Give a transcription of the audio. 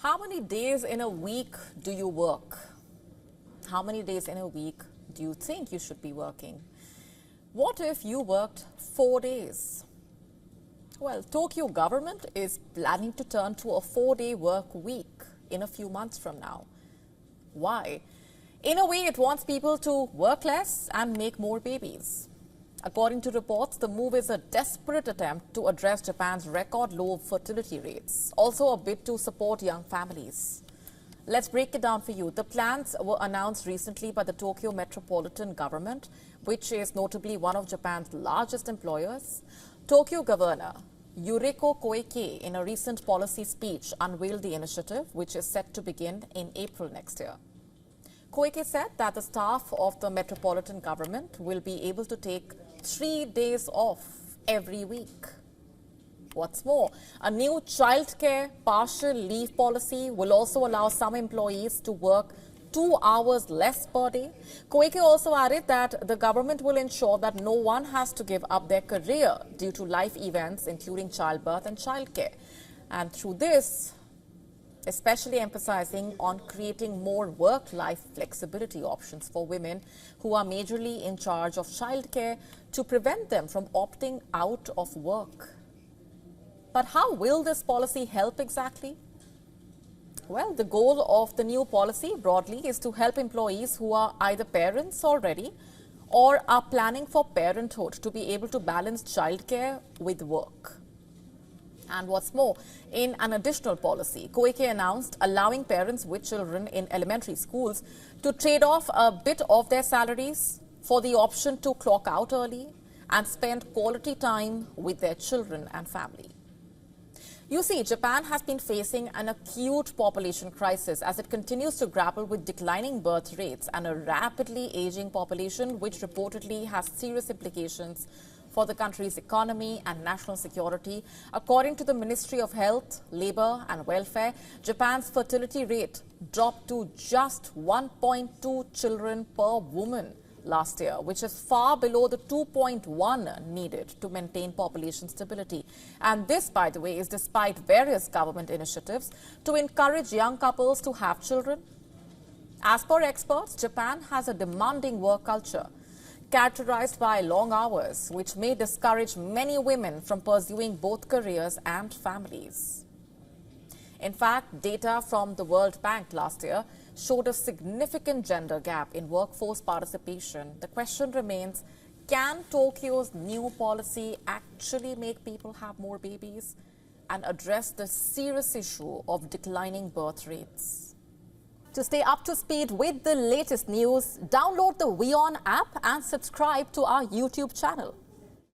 How many days in a week do you work? How many days in a week do you think you should be working? What if you worked 4 days? Well, Tokyo government is planning to turn to a 4-day work week in a few months from now. Why? In a way, it wants people to work less and make more babies. According to reports, the move is a desperate attempt to address Japan's record low fertility rates, also a bid to support young families. Let's break it down for you. The plans were announced recently by the Tokyo metropolitan government, which is notably one of Japan's largest employers. Tokyo Governor Yuriko Koike, in a recent policy speech, unveiled the initiative, which is set to begin in April next year. Koike said that the staff of the metropolitan government will be able to take 3 days off every week. What's more, a new childcare partial leave policy will also allow some employees to work 2 hours less per day. Koike also added that the government will ensure that no one has to give up their career due to life events, including childbirth and childcare. And through this, especially emphasizing on creating more work-life flexibility options for women who are majorly in charge of childcare to prevent them from opting out of work. But how will this policy help exactly? Well, the goal of the new policy broadly is to help employees who are either parents already or are planning for parenthood to be able to balance childcare with work. And what's more, in an additional policy, Koike announced allowing parents with children in elementary schools to trade off a bit of their salaries for the option to clock out early and spend quality time with their children and family. You see, Japan has been facing an acute population crisis as it continues to grapple with declining birth rates and a rapidly aging population, which reportedly has serious implications for the country's economy and national security. According to the Ministry of Health, Labour and Welfare, Japan's fertility rate dropped to just 1.2 children per woman last year, which is far below the 2.1 needed to maintain population stability. And this, by the way, is despite various government initiatives to encourage young couples to have children. As per experts, Japan has a demanding work culture characterized by long hours, which may discourage many women from pursuing both careers and families. In fact, data from the World Bank last year showed a significant gender gap in workforce participation. The question remains, can Tokyo's new policy actually make people have more babies and address the serious issue of declining birth rates? To stay up to speed with the latest news, download the WION app and subscribe to our YouTube channel.